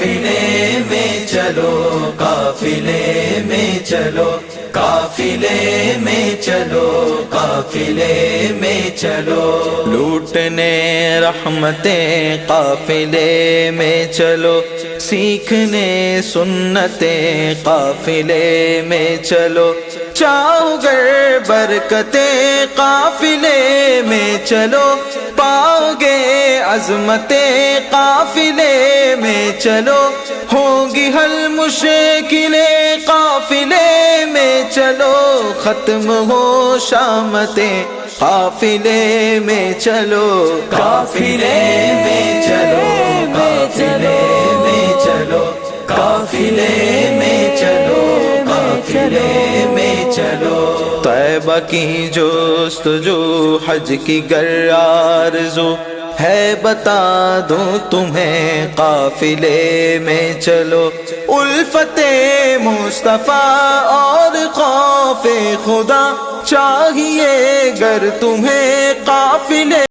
قافلے میں چلو، قافلے میں چلو، قافلے میں چلو، قافلے میں چلو، لوٹنے رحمتیں قافلے میں چلو، سیکھنے سنتیں قافلے میں چلو، چاہو گر برکتیں قافلے میں چلو، پاؤ گے عظمتیں قافلے میں چلو، ہوں گی حل مشکلیں قافلے میں چلو، ختم ہو شامتیں قافلے میں چلو، قافلے میں چلو، قافلے میں چلو، قافلے میں چلو، قافلے میں چلو، طیبہ کی جستجو حج کی گر آرزو ہے، بتا دوں تمہیں قافلے میں چلو، الفت مصطفیٰ اور خوف خدا چاہیے گر تمہیں قافلے